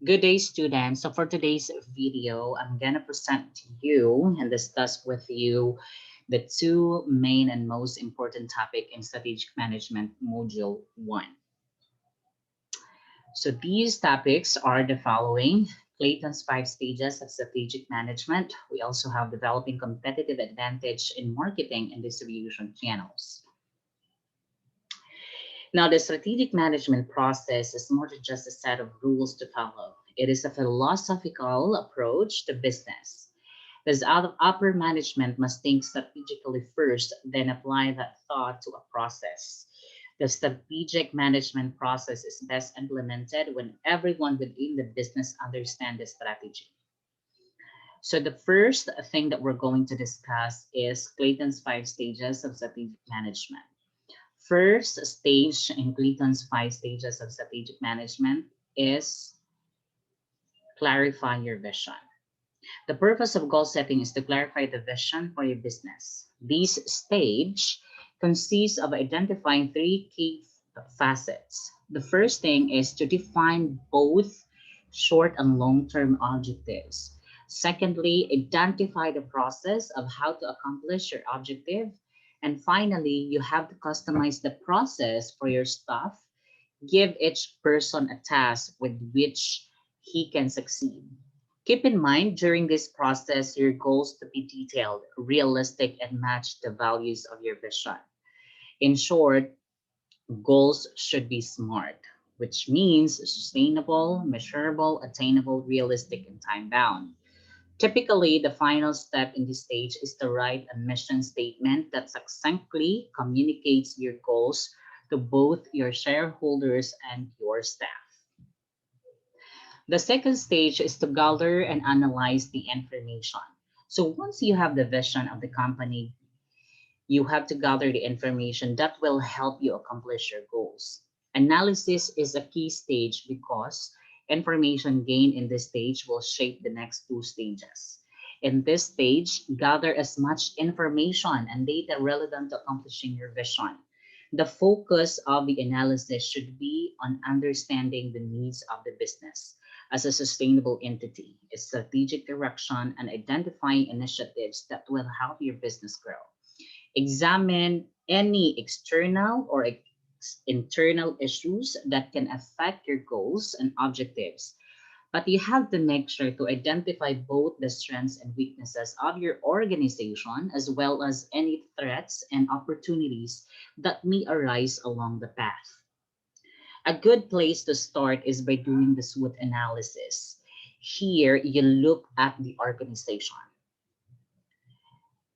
Good day, students. So for today's video, I'm gonna present to you and discuss with you the two main and most important topic in strategic management module 1. So these topics are the following: Clayton's 5 stages of strategic management. We also have developing competitive advantage in marketing and distribution channels. Now, the strategic management process is more than just a set of rules to follow. It is a philosophical approach to business. As upper management must think strategically first, then apply that thought to a process. The strategic management process is best implemented when everyone within the business understands the strategy. So the first thing that we're going to discuss is Clayton's 5 stages of strategic management. First stage in Clayton's 5 stages of strategic management is clarify your vision. The purpose of goal setting is to clarify the vision for your business. This stage consists of identifying three key facets. The first thing is to define both short and long-term objectives. Secondly, identify the process of how to accomplish your objective. And finally, you have to customize the process for your staff. Give each person a task with which he can succeed. Keep in mind during this process your goals to be detailed, realistic, and match the values of your vision. In short, goals should be SMART, which means sustainable, measurable, attainable, realistic, and time bound. Typically, the final step in this stage is to write a mission statement that succinctly communicates your goals to both your shareholders and your staff. The second stage is to gather and analyze the information. So once you have the vision of the company, you have to gather the information that will help you accomplish your goals. Analysis is a key stage because information gained in this stage will shape the next 2 stages. In this stage, gather as much information and data relevant to accomplishing your vision. The focus of the analysis should be on understanding the needs of the business as a sustainable entity, its strategic direction, and identifying initiatives that will help your business grow. Examine any external or internal issues that can affect your goals and objectives. But you have to make sure to identify both the strengths and weaknesses of your organization as well as any threats and opportunities that may arise along the path. A good place to start is by doing the SWOT analysis. Here, you look at the organization: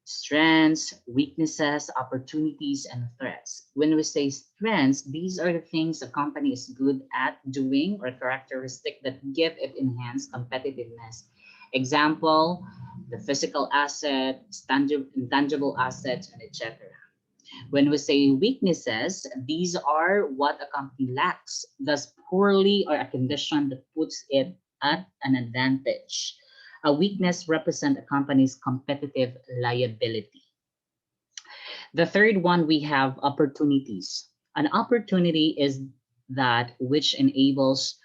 strengths, weaknesses, opportunities, and threats. When we say strengths, these are the things a company is good at doing or characteristic that give it enhanced competitiveness. Example, the physical assets, intangible assets, and etc. When we say weaknesses, these are what a company lacks, thus poorly or a condition that puts it at an advantage. A weakness represents a company's competitive liability. The third one, we have opportunities. An opportunity is that which enables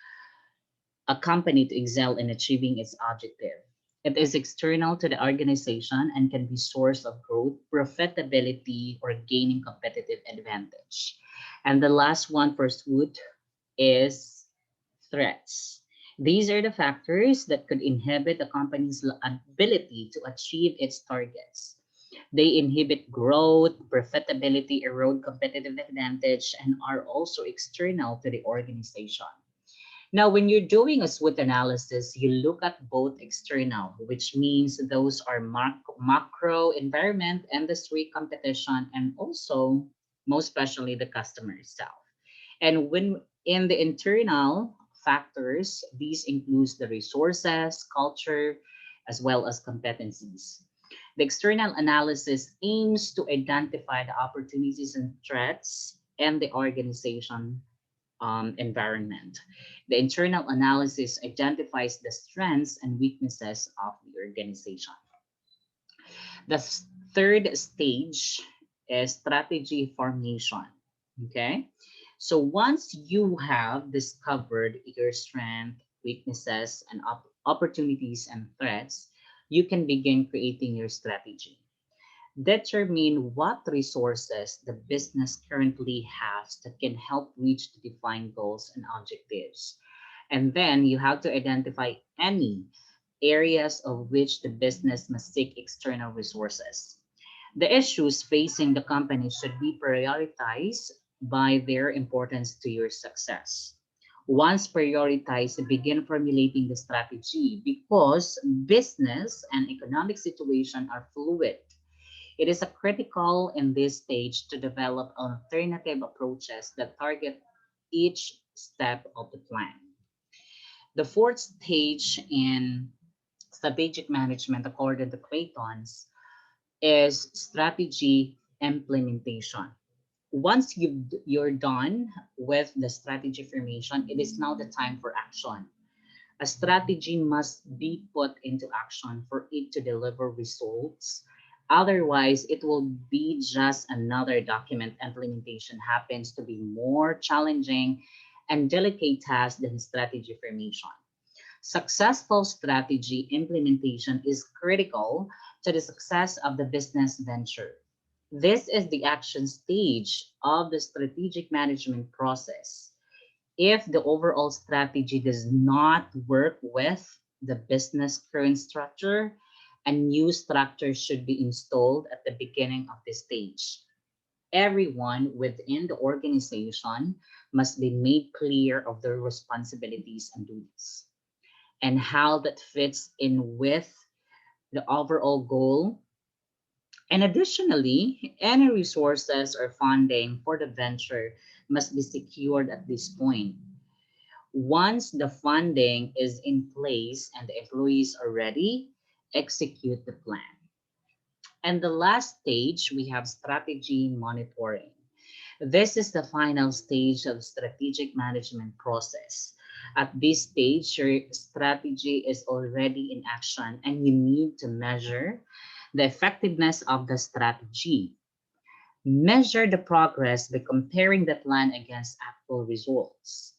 a company to excel in achieving its objective. It is external to the organization and can be source of growth, profitability, or gaining competitive advantage. And the last one for SWOT is threats. These are the factors that could inhibit a company's ability to achieve its targets. They inhibit growth, profitability, erode competitive advantage, and are also external to the organization. Now, when you're doing a SWOT analysis, you look at both external, which means those are macro environment, industry competition, and also, most especially, the customer itself. And when in the internal factors, these includes the resources, culture, as well as competencies. The external analysis aims to identify the opportunities and threats in the organization environment. The internal analysis identifies the strengths and weaknesses of the organization. The third stage is strategy formation. Okay. So once you have discovered your strength weaknesses, and opportunities and threats, you can begin creating your strategy. Determine what resources the business currently has that can help reach the defined goals and objectives. And then you have to identify any areas of which the business must seek external resources. The issues facing the company should be prioritized by their importance to your success. Once prioritized, begin formulating the strategy because business and economic situation are fluid. It is a critical in this stage to develop alternative approaches that target each step of the plan. The fourth stage in strategic management, according to Clayton'S, is strategy implementation. Once you're done with the strategy formation, it is now the time for action. A strategy must be put into action for it to deliver results. Otherwise, it will be just another document. Implementation happens to be more challenging and delicate task than strategy formation. Successful strategy implementation is critical to the success of the business venture. This is the action stage of the strategic management process. If the overall strategy does not work with the business current structure, a new structure should be installed at the beginning of this stage. Everyone within the organization must be made clear of their responsibilities and duties and how that fits in with the overall goal. And additionally, any resources or funding for the venture must be secured at this point. Once the funding is in place and the employees are ready, execute the plan. And the last stage, we have strategy monitoring. This is the final stage of strategic management process. At this stage, your strategy is already in action and you need to measure the effectiveness of the strategy. Measure the progress by comparing the plan against actual results.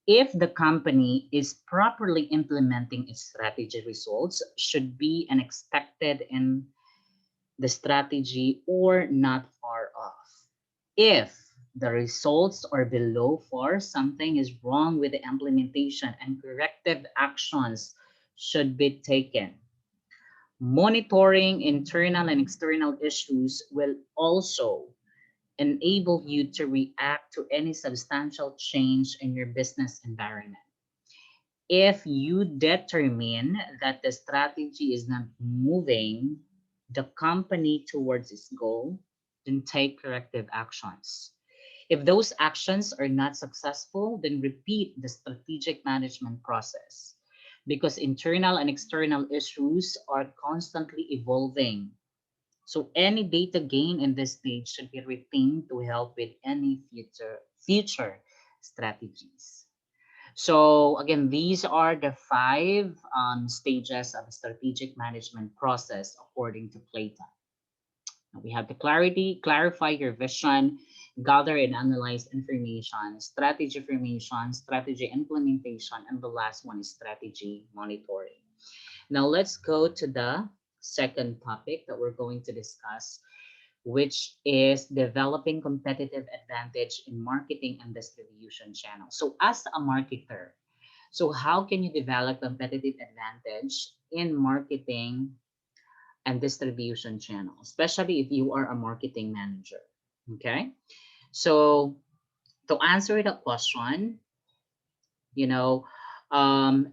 If the company is properly implementing its strategy, results should be an expected in the strategy or not far off. If the results are below par, something is wrong with the implementation and corrective actions should be taken. Monitoring internal and external issues will also enable you to react to any substantial change in your business environment. If you determine that the strategy is not moving the company towards its goal, then take corrective actions. If those actions are not successful, then repeat the strategic management process because internal and external issues are constantly evolving. So any data gain in this stage should be retained to help with any future strategies. So again, these are the five stages of the strategic management process according to Clayton. We have the clarify your vision, gather and analyze information, strategy formation, strategy implementation, and the last one is strategy monitoring. Now let's go to the second topic that we're going to discuss, which is developing competitive advantage in marketing and distribution channels. So as a marketer, so how can you develop competitive advantage in marketing and distribution channel, especially if you are a marketing manager? Okay. So to answer the question, you know,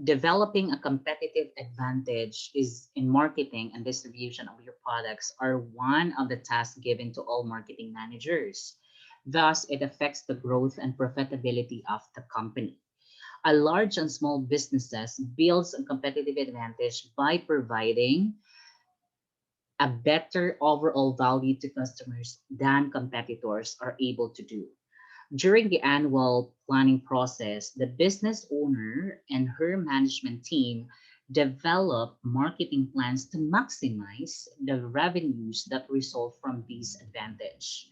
developing a competitive advantage is in marketing and distribution of your products are one of the tasks given to all marketing managers. Thus, it affects the growth and profitability of the company. A large and small businesses builds a competitive advantage by providing a better overall value to customers than competitors are able to do. During the annual planning process, the business owner and her management team develop marketing plans to maximize the revenues that result from these advantage.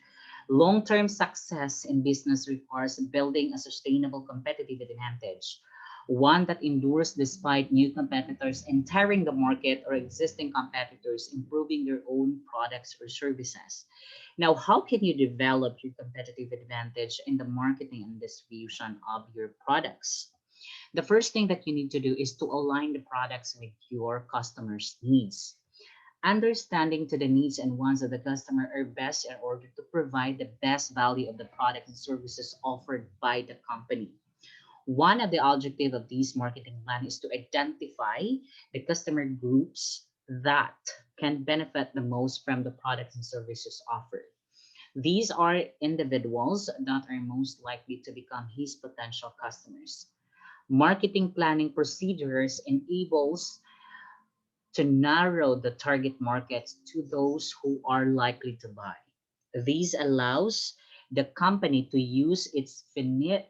Long-term success in business requires building a sustainable competitive advantage. one that endures despite new competitors entering the market or existing competitors improving their own products or services. Now, how can you develop your competitive advantage in the marketing and distribution of your products? The first thing that you need to do is to align the products with your customers' needs. Understanding to the needs and wants of the customer are best in order to provide the best value of the product and services offered by the company. One of the objectives of this marketing plan is to identify the customer groups that can benefit the most from the products and services offered. These are individuals that are most likely to become his potential customers. Marketing planning procedures enables to narrow the target markets to those who are likely to buy. This allows the company to use its finite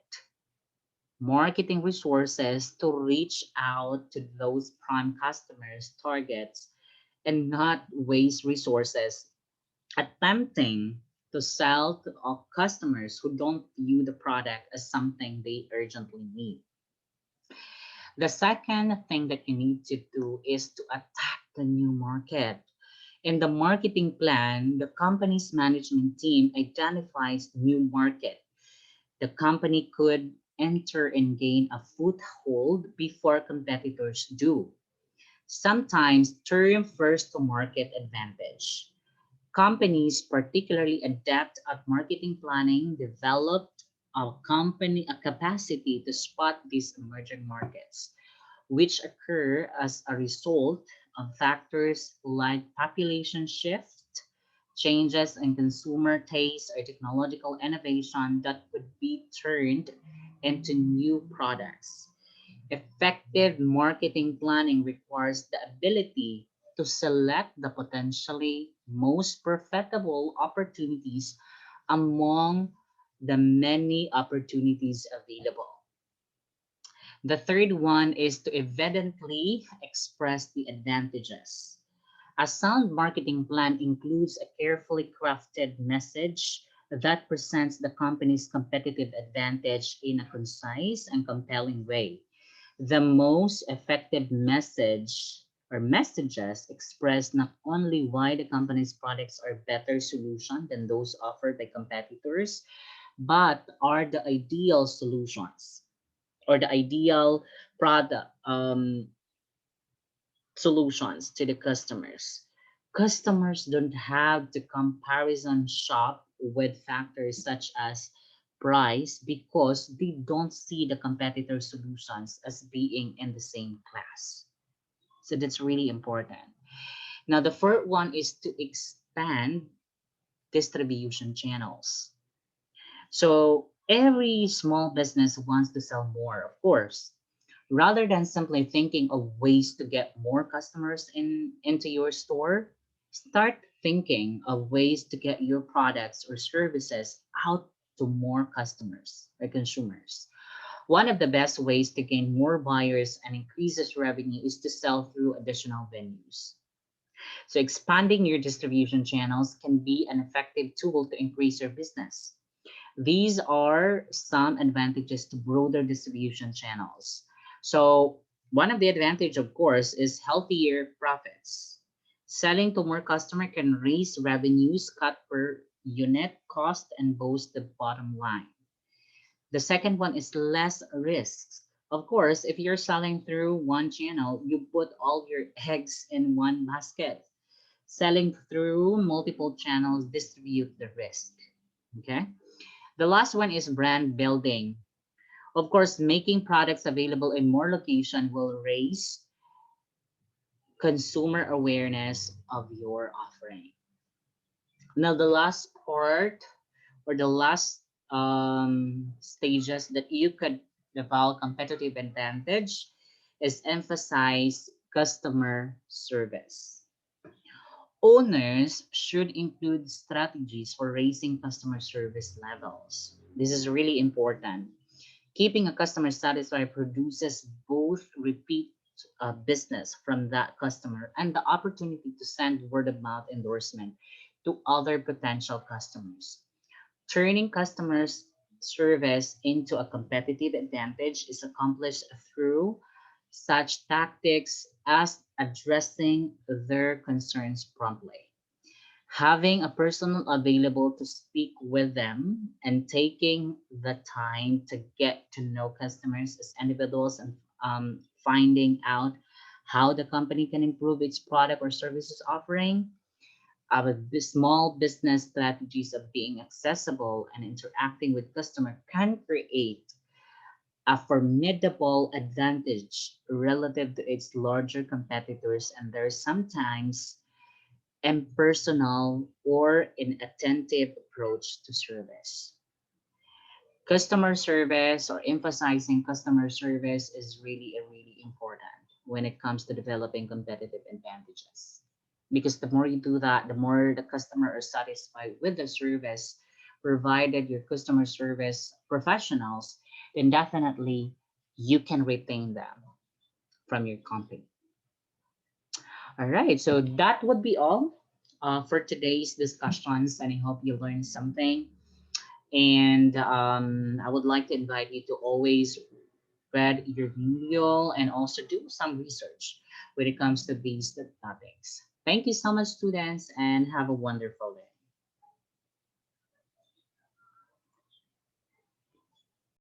marketing resources to reach out to those prime customers targets and not waste resources attempting to sell to customers who don't view the product as something they urgently need. The second thing that you need to do is to attack the new market. In the marketing plan, the company's management team identifies new market the company could enter and gain a foothold before competitors do. Sometimes term first to market advantage. Companies, particularly adept at marketing planning, developed a capacity to spot these emerging markets, which occur as a result of factors like population shift, changes in consumer taste, or technological innovation that could be turned into new products. Effective marketing planning requires the ability to select the potentially most profitable opportunities among the many opportunities available. The third one is to evidently express the advantages. A sound marketing plan includes a carefully crafted message that presents the company's competitive advantage in a concise and compelling way. The most effective message or messages express not only why the company's products are better solution than those offered by competitors, but are the ideal solutions or the ideal product solutions to the customers. Customers don't have to comparison shop with factors such as price because they don't see the competitor solutions as being in the same class. So that's really important. Now, the fourth one is to expand distribution channels. So every small business wants to sell more, of course. Rather than simply thinking of ways to get more customers into your store, start thinking of ways to get your products or services out to more customers or consumers. One of the best ways to gain more buyers and increases revenue is to sell through additional venues. So expanding your distribution channels can be an effective tool to increase your business. These are some advantages to broader distribution channels. So one of the advantage, of course, is healthier profits. Selling to more customer can raise revenues, cut per unit cost, and boost the bottom line. The second one is less risks. Of course, if you're selling through one channel, you put all your eggs in one basket. Selling through multiple channels distribute the risk. Okay. The last one is brand building. Of course, making products available in more locations will raise consumer awareness of your offering. Now, the last part or the last stages that you could develop competitive advantage is emphasize customer service. Owners should include strategies for raising customer service levels. This is really important. Keeping a customer satisfied produces both repeat business from that customer and the opportunity to send word of mouth endorsement to other potential customers. Turning customers service into a competitive advantage is accomplished through such tactics as addressing their concerns promptly, having a person available to speak with them, and taking the time to get to know customers as individuals, and finding out how the company can improve its product or services offering. Our small business strategies of being accessible and interacting with customer can create a formidable advantage relative to its larger competitors, and there is sometimes impersonal or inattentive approach to service. Customer service, or emphasizing customer service, is really important when it comes to developing competitive advantages. Because the more you do that, the more the customer are satisfied with the service provided your customer service professionals, then definitely you can retain them from your company. All right, so that would be all for today's discussions, and I hope you learned something. And I would like to invite you to always read your manual and also do some research when it comes to these topics. Thank you so much, students, and have a wonderful